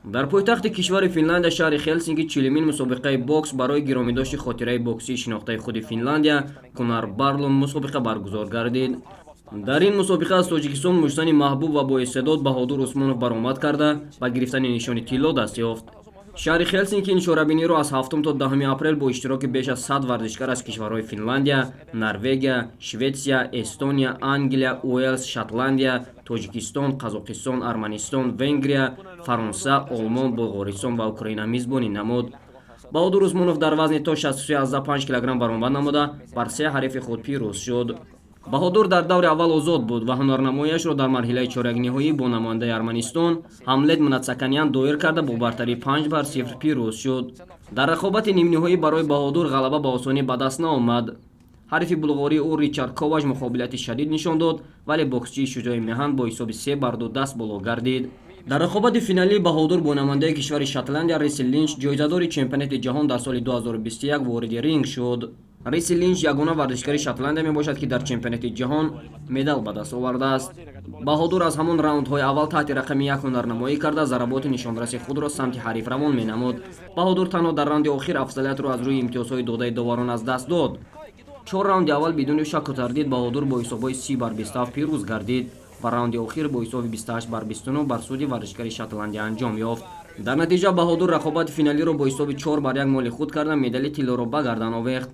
дар пойтахти кишвари Финляндия шаҳри Хелсинки 40-мин мусобиқаи бокс барои гиромидошти хотираи боксии шинохтаи худи Финляндия Кунар Барлун мусобиқа баргузор гардид. дар ин мусобиқа аз Тоҷикистон муҷсани маҳбуб ва боистеъдод Баҳодур Усмонов баромад карда ба гирифтани нишони тилло даст ёфт. шаҳри Хелсинки ин чорабиниро аз 7 то 10 апрел бо иштироки беш аз 100 варзишкар аз кишварҳои Финляндия, Норвегия, Шветсия, Эстония, Англия, Уэлс, Шотландия, Тоҷикистон, Қазоқистон, Арманистон, Венгрия, Фаронса, Олмон, Болғористон ва Украина мизбонӣ намуд. Баҳодур Усмонов дар вазни то 63.5 кг баромад намуда бар се ҳарифи худ пирӯз шуд. Баҳодур дар даври аввал озод буд ва ҳунарнамояшро дар марҳилаи чоракниҳоӣ бо намояндаи Арманистон Ҳамлет Мунатсаканян доир карда бо бартарии 5-0 пирӯз шуд. дар рақобати нимниҳоӣ барои Баҳодур ғалаба ба осонӣ ба даст наомад. ҳарифи булғории ӯ Ричард Ковач муқобилати шадид нишон дод, вале боксчии шуҷои меҳан бо ҳисоби 3-2 даст боло гардид. дар рақобати финалӣ Баҳодур бо намояндаи кишвари Шотландия Риси Линч ҷоизадори чемпионати ҷаҳон дар соли 2021 вориди ринг шуд. Риси Линч ягона варзишгари Шотландия мебошад, ки дар чемпионати ҷаҳон медал ба даст овардааст. Баҳодур аз ҳамон раундҳои аввал таҳти рақами 1 ҳунарнамоӣ карда заработи нишонраси худро самти ҳариф равон менамуд. Баҳодур танҳо дар раунди охир афзалиятро аз рӯи имтиёзҳои додаи доварон аз даст дод. 4 раунди аввал бидуни шакку тардид Баҳодур бо ҳисобҳои 30-27 пирӯз гардид ва раунди охир бо ҳисоби 28-29 бар суди варзишгари Шотландия анҷом ёфт. дар натиҷа Баҳодур рақобати финалиро бо ҳисоби 4-1 моли худ карда медали тиллоро ба гардан овехт.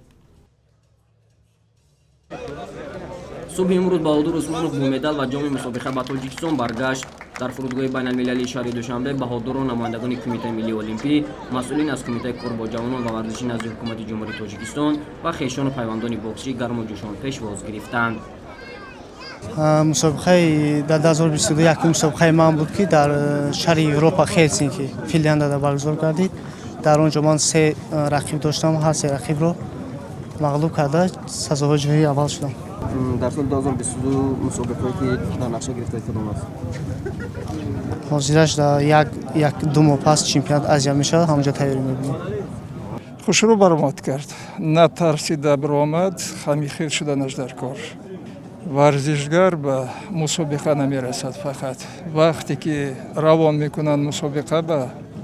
субҳи имрӯз Баҳодур Усмонов бо медал ва ҷоми мусобиқа ба Тоҷикистон баргашт. дар фурудгоҳи байналмилалии шаҳри Душанбе Баҳодурро намояндагони Кумитаи Миллии Олимпӣ, масъулин аз Кумитаи кор бо ҷавонон ва варзиши назди ҳукумати ҷумҳурии Тоҷикистон ва хешону пайвандони боксӣ гарму ҷӯшон пешвоз гирифтанд. мусобиқаи дар 2022 якум мусобиқаи ман буд, ки дар шаҳри Европа Хелсинки, Финляндияда баргузор гардид. дар он ҷо ман 3 рақиб доштам, ҳар 3 рақибро мағлуб карда сазовой ҷои аввал шудам. дар соли 2022 мусобиқае ки дар нақша гирифтаед кадом аст? ҳозираш дар як-ду моҳ пас чемпионат Азия мешавад, ҳамонҷо тайёрӣ мебинем. хушрӯ баромад кард, натарсида биромад, ҳамихел шуданаш дар кор. варзишгар ба мусобиқа намерасад, фақат вақте ки равон мекунанд мусобиқа ба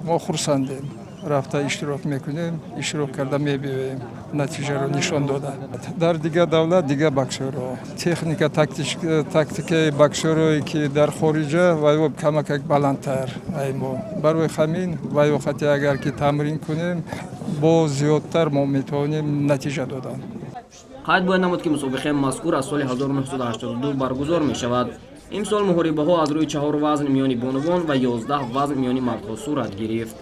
мо хурсандем. рафта иштирок мекунем, иштирок карда мебиёем, натиҷаро нишон дода. дар дигар давлат дигар боксёрҳо, техника, тактикаи боксёрое ки дар хориҷа вайо камакак баландтар. мо барои ҳамин вайохати агар ки тамрин кунем, бо зиёдтар мо метавонем натиҷа додан. қайд бояд намуд, ки мусобиқаи мазкур аз соли 1982 баргузор мешавад. имсол муҳорибаҳо аз рӯи 4 вазн миёни бонувон ва 11 вазн миёни мардҳо сурат гирифт.